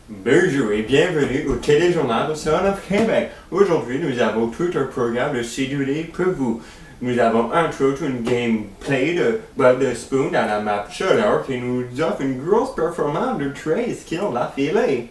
Bonjour et bienvenue au téléjournal de Son of Québec. Aujourd'hui, nous avons tout un programme de cédulé pour vous. Nous avons entre autres une gameplay de Bob the Spoon dans la map Chaleur qui nous offre une grosse performance de 13 kills d'affilée.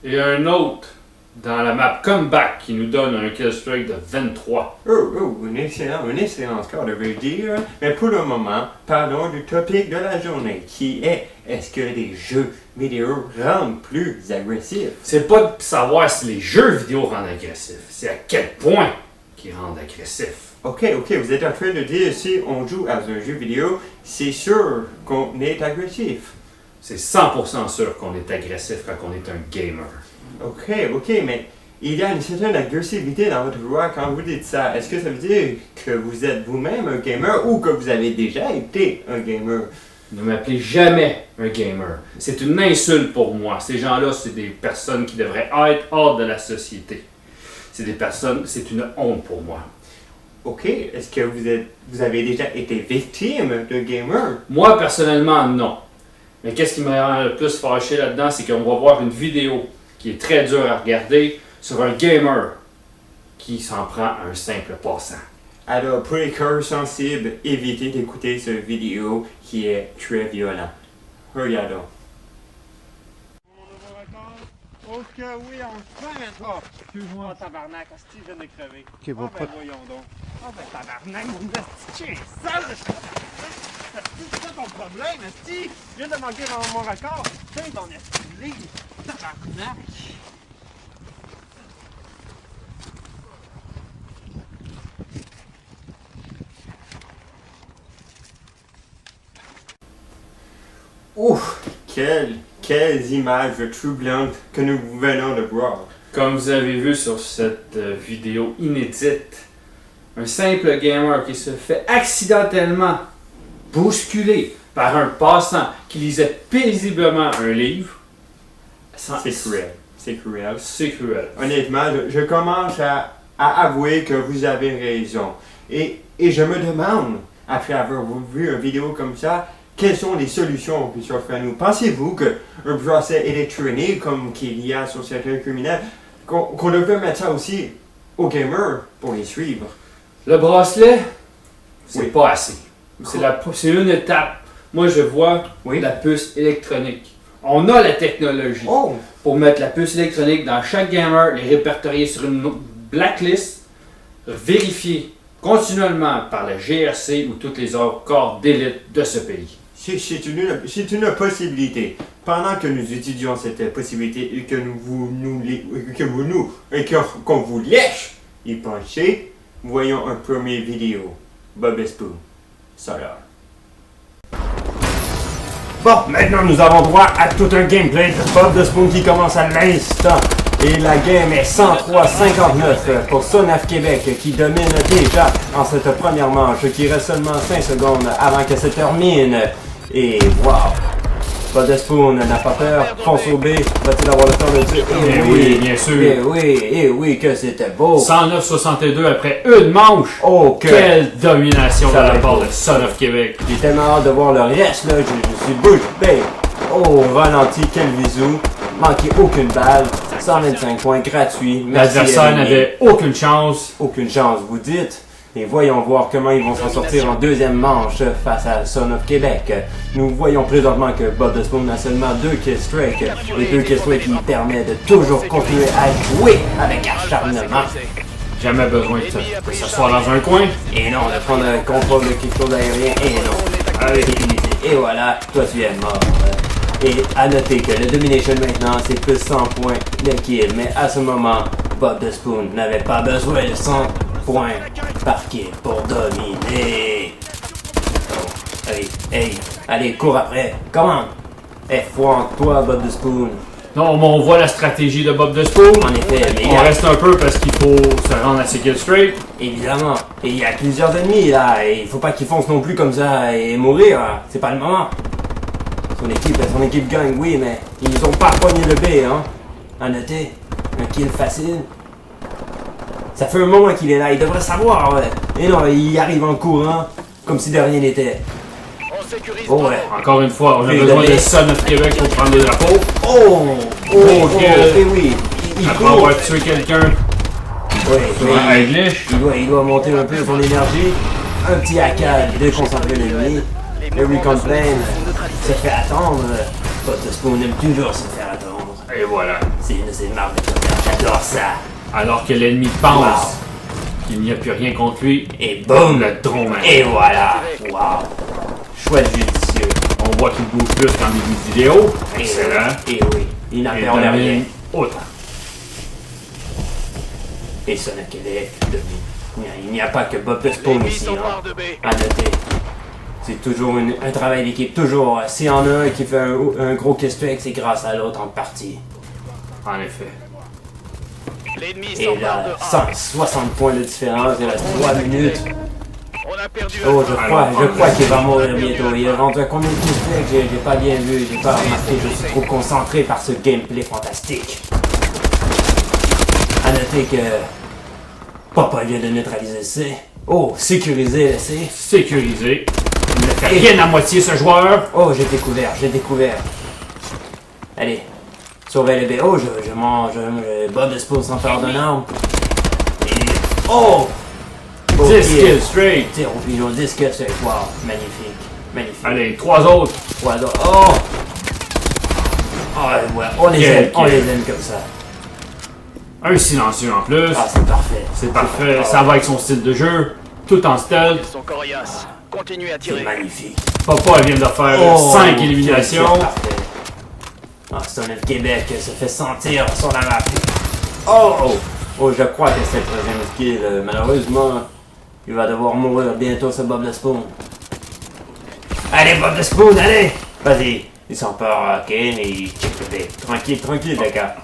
Et un autre dans la map Comeback qui nous donne un kill streak de 23. Un excellent score, je veux dire. Mais pour le moment, parlons du topic de la journée qui est-ce que les jeux vidéo rendent plus agressifs? C'est pas de savoir si les jeux vidéo rendent agressifs, c'est à quel point qu'ils rendent agressifs. Ok, vous êtes en train de dire si on joue à un jeu vidéo, c'est sûr qu'on est agressif. C'est 100% sûr qu'on est agressif quand on est un gamer. Ok, mais il y a une certaine agressivité dans votre voix quand vous dites ça. Est-ce que ça veut dire que vous êtes vous-même un gamer ou que vous avez déjà été un gamer? Ne m'appelez jamais un gamer. C'est une insulte pour moi. Ces gens-là, c'est des personnes qui devraient être hors de la société. C'est une honte pour moi. Ok, est-ce que vous avez déjà été victime de gamer? Moi, personnellement, non. Mais qu'est-ce qui me rend le plus fâché là-dedans, c'est qu'on va voir une vidéo qui est très dure à regarder sur un gamer qui s'en prend à un simple passant. Alors, pour les cœurs sensibles, évitez d'écouter cette vidéo qui est très violente. Regardons. Oh que oui, enfin! Oh, excuse-moi. Oh, tabarnak, asti, je viens de crever. Ok, bon, pas... Voyons donc. Oh, ben, tabarnak, mon asti, chien sale! C'est ça ton problème, asti? Je viens de manquer mon record. Tiens, ton asti, livre. Tabarnak! Ouf, quelles images troublantes que nous venons de voir. Comme vous avez vu sur cette vidéo inédite, un simple gamer qui se fait accidentellement bousculer par un passant qui lisait paisiblement un livre. C'est cruel. C'est cruel. Honnêtement, je commence à avouer que vous avez raison. Et je me demande, après avoir vu une vidéo comme ça, quelles sont les solutions qui s'offrent à nous? Pensez-vous qu'un bracelet électronique comme qu'il y a sur certains criminels, qu'on devrait mettre ça aussi aux gamers pour les suivre? Le bracelet, c'est Oui. pas assez. C'est une étape. Moi, je vois Oui. la puce électronique. On a la technologie Oh! pour mettre la puce électronique dans chaque gamer, les répertorier sur une blacklist, vérifier continuellement par la GRC ou tous les autres corps d'élite de ce pays. C'est une possibilité. Pendant que nous étudions cette possibilité et qu'on vous lèche y penser, voyons un premier vidéo. Bob the Spoon. Solar. Bon, maintenant nous avons droit à tout un gameplay de Bob the Spoon qui commence à l'instant. Et la game est 103-59 pour Son of Québec qui domine déjà en cette première manche qui reste seulement 5 secondes avant que se termine. Et wow! Bob the Spoon n'a pas peur, fonce au B, va-t-il avoir le temps de dire Oui, bien sûr. Eh oui, que c'était beau! 109-62 après une manche. Oh, Quelle domination de Ça la va part être de Son of Québec. J'ai tellement hâte de voir le reste là, je suis bouche bée! Oh, ralenti, quel bisou! Manqué aucune balle, 125 points gratuits. Merci, L'adversaire Ennemi. n'avait aucune chance. Aucune chance, vous dites. Et voyons voir comment ils vont s'en sortir en deuxième manche face à Son of Québec. Nous voyons présentement que Bob the Spoon a seulement 2 kill streaks. Et 2 kill streaks qui permettent de toujours continuer à jouer avec acharnement. Jamais besoin de s'asseoir dans un coin. Et non, de prendre le contrôle de quelque chose aérien. Et non, avec utilité. Et voilà, toi tu es mort. Et à noter que le Domination maintenant c'est plus 100 points de kill. Mais à ce moment, Bob the Spoon n'avait pas besoin de 100 points par kill pour dominer. Hey, allez, cours après. Comment? Foi en toi, Bob the Spoon. Non, mais on voit la stratégie de Bob the Spoon. En effet, mais On reste un peu parce qu'il faut se rendre à ses kill streak. évidemment. Et il y a plusieurs ennemis là. Et il faut pas qu'ils foncent non plus comme ça et mourir. Hein. C'est pas le moment. Son équipe gagne, oui, mais ils ont pas pogné le B, hein. À noter, un kill facile. Ça fait un moment qu'il est là, il devrait savoir, ouais. Et non, il arrive en courant, comme si de rien n'était. sécurise Oh, Bravo. ouais. Encore une fois, on a Oui, besoin donné. de Son of Québec pour prendre le drapeau. Eh oui. Il Après court. avoir tué quelqu'un Oui, sur mais un glitch. il doit monter un peu son énergie. Un petit hackade, déconcentrer l'ennemi. Le Recomplain se fait attendre. Bob the Spoon aime toujours se faire attendre. Et voilà. C'est une de ces marques de tonnerre, j'adore ça. Alors que l'ennemi pense qu'il n'y a plus rien contre lui, Et boum! le drone arrive. Et voilà! Wow! Choix judicieux. On voit qu'il bouge plus qu'en début de vidéo. Et Excellent. oui, et oui, il n'a Et perdu rien. domine autant. Et Son of Québec domine. Il n'y a pas que Bob the Spoon Les ici, sont hein. noirs de B. À noter. C'est toujours un travail d'équipe, toujours. S'il y en a un qui fait un gros question, c'est grâce à l'autre en partie. En effet. L'ennemi Et s'empare là, de A. 160 points de différence, il reste 3 minutes. On a perdu Oh, Alpha. je crois qu'il va mourir bientôt. Il est rendu à combien de questions que j'ai pas bien vu, j'ai pas remarqué, je suis trop concentré par ce gameplay fantastique. À noter que Papa vient de neutraliser C. Oh, sécuriser le C. Sécurisé. Il ne fait rien à moitié ce joueur. Oh, j'ai découvert. Allez, sauvez le B. Oh, je mange Bob the Spoon sans faire de norme. Et... Oh! 10 kills straight. Tir au pigeon, 10 kills straight. Wow, magnifique. Allez, 3 autres. Ouais, donc, oh! Oh, ouais, on les aime comme ça. Un silencieux en plus. Ah, c'est parfait. C'est parfait. Ça va avec son style de jeu. Tout en stealth. Ils sont coriaces. Continuez à C'est tirer. magnifique. Papa vient de faire Oh, 5 éliminations. c'est parfait. Ah, Son of Québec se fait sentir sur la map. Oh! Oh, je crois que c'est le troisième skill. Malheureusement, il va devoir mourir bientôt, ce Bob the Spoon. Allez, Bob the Spoon, allez! Vas-y. Ils sont pas ok, mais ils check le B. Tranquille, d'accord.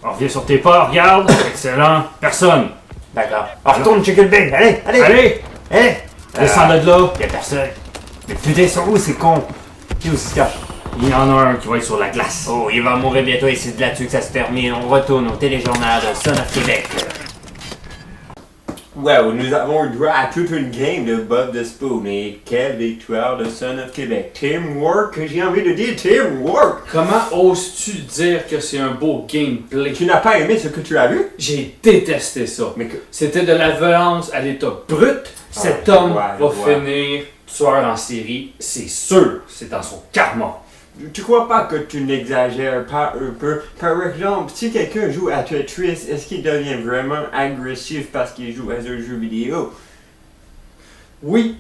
On revient sur tes pas, regarde. Excellent. Personne. D'accord. On retourne checker le B. Allez! Allez, Allez! descends de là. Y'a personne. Mais putain, ils sont où, c'est con? Qui où se cache? Il y en a un qui va être sur la glace. Oh, il va mourir bientôt et c'est là-dessus que ça se termine. On retourne au téléjournal de Son of Québec. Wow, nous avons eu droit à toute une game de Bob the Spoon et quelle victoire de Son of Québec. Teamwork, j'ai envie de dire teamwork. Comment oses-tu dire que c'est un beau gameplay? Tu n'as pas aimé ce que tu as vu? J'ai détesté ça. Mais que... C'était de la violence à l'état brut. Cet Ah, homme je va vois. finir tueur en série. C'est sûr. C'est dans son karma. Tu crois pas que tu n'exagères pas un peu? Par exemple, si quelqu'un joue à Tetris, est-ce qu'il devient vraiment agressif parce qu'il joue à un jeu vidéo? Oui,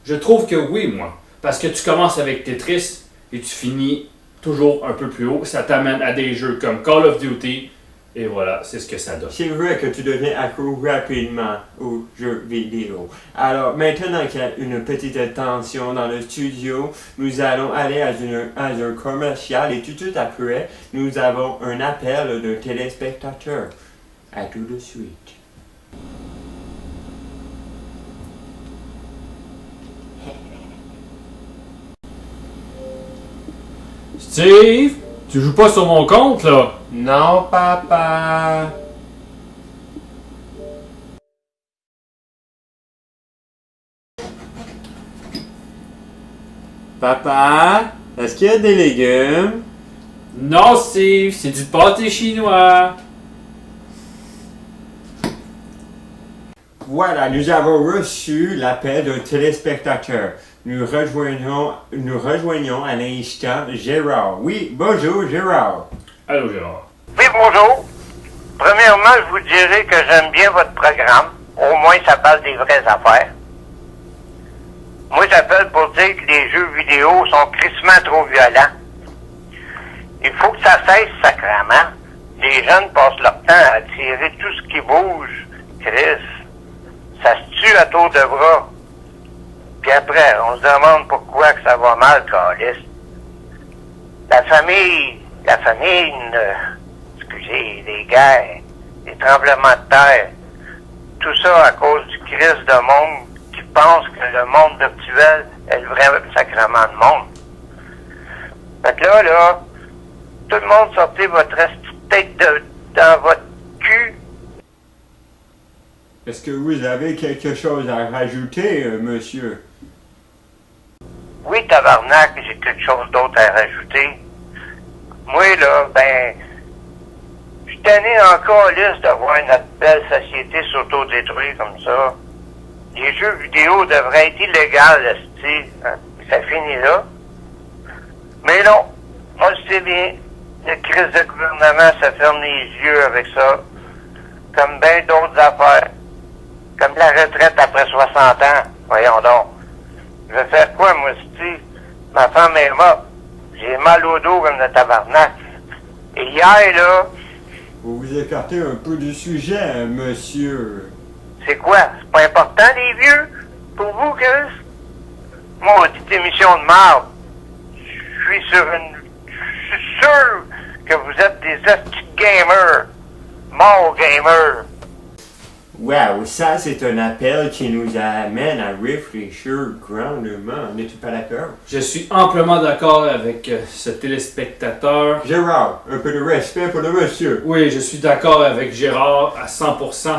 je trouve que oui, moi. Parce que tu commences avec Tetris et tu finis toujours un peu plus haut. Ça t'amène à des jeux comme Call of Duty. Et voilà, c'est ce que ça donne. C'est vrai que tu deviens accro rapidement aux jeux vidéo. Alors, maintenant qu'il y a une petite tension dans le studio, nous allons aller à un commercial et tout de suite après, nous avons un appel de téléspectateurs. À tout de suite. Steve, tu joues pas sur mon compte, là? Non, papa. Papa, est-ce qu'il y a des légumes? Non, Steve, c'est du pâté chinois. Voilà, nous avons reçu l'appel d'un téléspectateur. Nous rejoignons à l'instant Gérard. Oui, bonjour Gérard. Allô, Gérard. Oui, bonjour. Premièrement, je vous dirais que j'aime bien votre programme. Au moins, ça parle des vraies affaires. Moi, j'appelle pour dire que les jeux vidéo sont crissement trop violents. Il faut que ça cesse, sacrément. Les jeunes passent leur temps à tirer tout ce qui bouge. Chris, ça se tue à tour de bras. Puis après, on se demande pourquoi que ça va mal, câlisse. La famille, excusez, les guerres, les tremblements de terre, tout ça à cause du crise de monde qui pense que le monde virtuel est le vrai sacrement de monde. Fait que là, tout le monde sortez votre tête dans votre cul. Est-ce que vous avez quelque chose à rajouter, monsieur? Oui, tabarnak, j'ai quelque chose d'autre à rajouter. Moi, là, ben, je suis tanné encore liste de voir notre belle société s'autodétruire comme ça. Les jeux vidéo devraient être illégaux, esti. Ça finit là. Mais non, on le sait bien. Le crise de gouvernement se ferme les yeux avec ça. Comme bien d'autres affaires. Comme la retraite après 60 ans. Voyons donc. Je vais faire quoi, moi, esti? Ma femme est morte. J'ai mal au dos comme le tabarnak. Et hier, là... Vous vous écartez un peu du sujet, monsieur. C'est quoi? C'est pas important, les vieux? Pour vous, Chris? Maudite émission de marde. Je suis sûr que vous êtes des estis gamers. Morts gamers. Wow, ça c'est un appel qui nous amène à réfléchir grandement. N'es-tu pas d'accord? Je suis amplement d'accord avec ce téléspectateur. Gérard, un peu de respect pour le monsieur. Oui, je suis d'accord avec Gérard à 100%.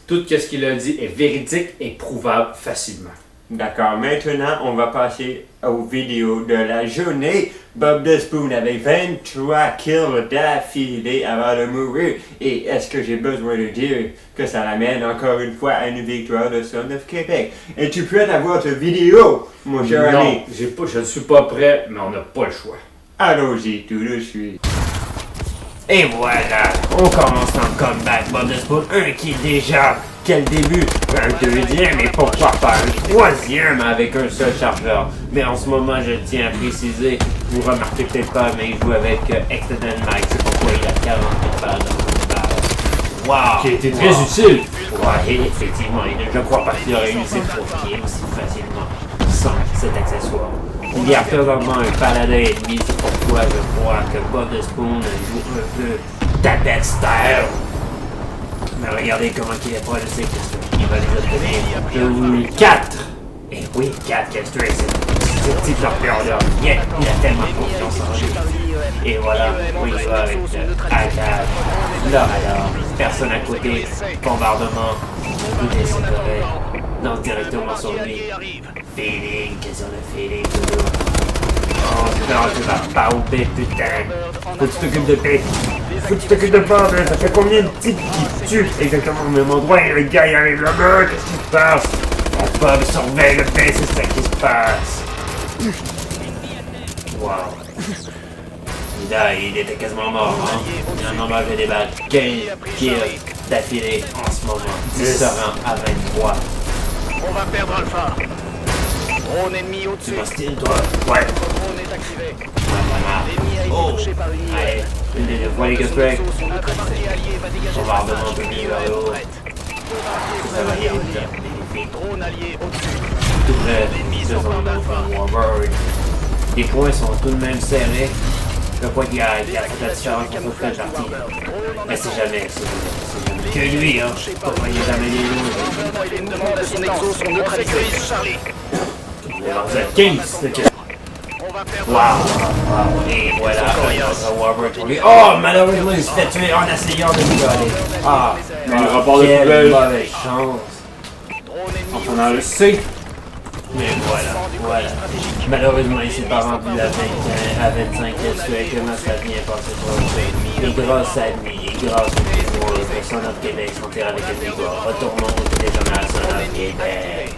Tout ce qu'il a dit est véridique et prouvable facilement. D'accord, maintenant on va passer aux vidéos de la journée. Bob the Spoon avait 23 kills d'affilée avant de mourir. Et est-ce que j'ai besoin de dire que ça l'amène encore une fois à une victoire de Son of Québec? Es-tu prêt à voir cette vidéo, mon cher ami? Non, je ne suis pas prêt, mais on n'a pas le choix. Allons-y tout de suite. Et voilà, on commence en comeback, Bob the Spoon, un qui est déjà, quel début, un deuxième et pourquoi pas un troisième avec un seul chargeur. Mais en ce moment, je tiens à préciser, vous remarquez peut-être pas, mais il joue avec Extended Mike, c'est pourquoi il a 48 balles dans le barre. Wow! Qui a été très utile. Ouais, effectivement, je crois pas qu'il aurait eu ses profils aussi facilement sans cet accessoire. Il y a présentement un paladin ennemi, c'est pourquoi je crois que Bob the Spoon joue un peu tapette style. Mais regardez comment il est pas, je sais qu'il va les obtenir. J'ai voulu 4! Et oui, 4 Kester, ce petit porteur-là, il a tellement confiance en lui. Et voilà, oui, il va avec Akad. Là alors, personne à côté, bombardement, on peut séparer. Non, directement sur lui. Feeling, qu'est-ce qu'on a feeling toujours? Oh non, tu vas pas au B, putain! Faut que tu t'occupes de B! Faut que tu t'occupes de Bob, ça fait combien de types qui tuent exactement au même endroit et le gars il arrive là-bas, qu'est-ce qui se passe? Bob surveille le B, c'est ça qui se passe! Wow! Là, il était quasiment mort, hein? Il en a mangé des balles. 15 kills d'affilée en ce moment. 10 se rend à 23. On va perdre Alpha. Drone ennemi Tu au-dessus. m'hostiles, toi? Ouais. Drone est activé. Voilà. L'ennemi a été Oh! touché par une IE. Allez, une des deux fois les Gutwreck. Notre partie alliée va dégager Bombardement le un peu passage. plus vers le haut. Ça va y aller, magnifique. Drone allié au-dessus. Tout près, ce sont nos Warbird. Les points sont tout de même serrés. Le point qui a fait la différence pour toute la partie. Mais c'est jamais que lui, hein. Pourquoi il est jamais les loups? Il demande à son exo son neutralisé. Charlie. Vous êtes 15, le On va perdre. Wow. Et voilà, un Warbird pour lui. Oh, malheureusement, il se fait tuer en essayant de lui aller. Ah, Le rapport de quelle poubelle. mauvaise chance. Drone ennemi On a le C. Mais voilà. Malheureusement, il s'est pas rendu à 25 qu'est-ce comment ça vient passer pour eux. Et grâce à lui, et grâce au pouvoir de Son of Québec, son terrain avec une victoire. Retournons au téléjournal Son of Québec.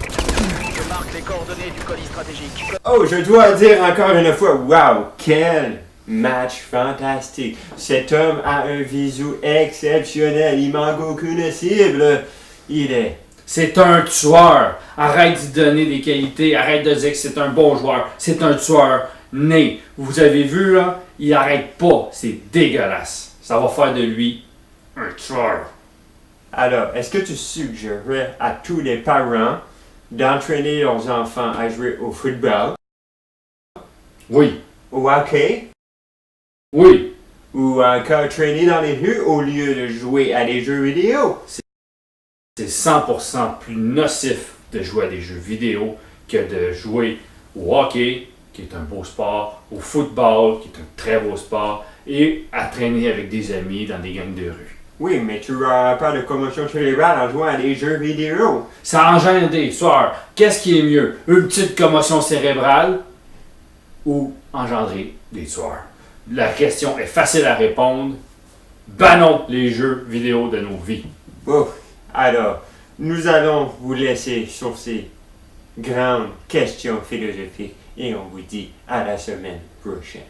Je marque les coordonnées du colis stratégique. Oh, je dois dire encore une fois, wow, quel match fantastique. Cet homme a un visu exceptionnel, il manque aucune cible. Il est... C'est un tueur. Arrête d'y donner des qualités. Arrête de dire que c'est un bon joueur. C'est un tueur né. Vous avez vu, là, il arrête pas. C'est dégueulasse. Ça va faire de lui un tueur. Alors, est-ce que tu suggérerais à tous les parents d'entraîner leurs enfants à jouer au football, Oui. au hockey, Oui. ou encore traîner dans les rues au lieu de jouer à des jeux vidéo? C'est 100% plus nocif de jouer à des jeux vidéo que de jouer au hockey, qui est un beau sport, au football, qui est un très beau sport, et à traîner avec des amis dans des gangs de rue. Oui, mais tu n'auras pas de commotion cérébrale en jouant à des jeux vidéo. Ça engendre des tueurs. Qu'est-ce qui est mieux? Une petite commotion cérébrale ou engendrer des tueurs? La question est facile à répondre. Bannons les jeux vidéo de nos vies. Bon, alors, nous allons vous laisser sur ces grandes questions philosophiques et on vous dit à la semaine prochaine.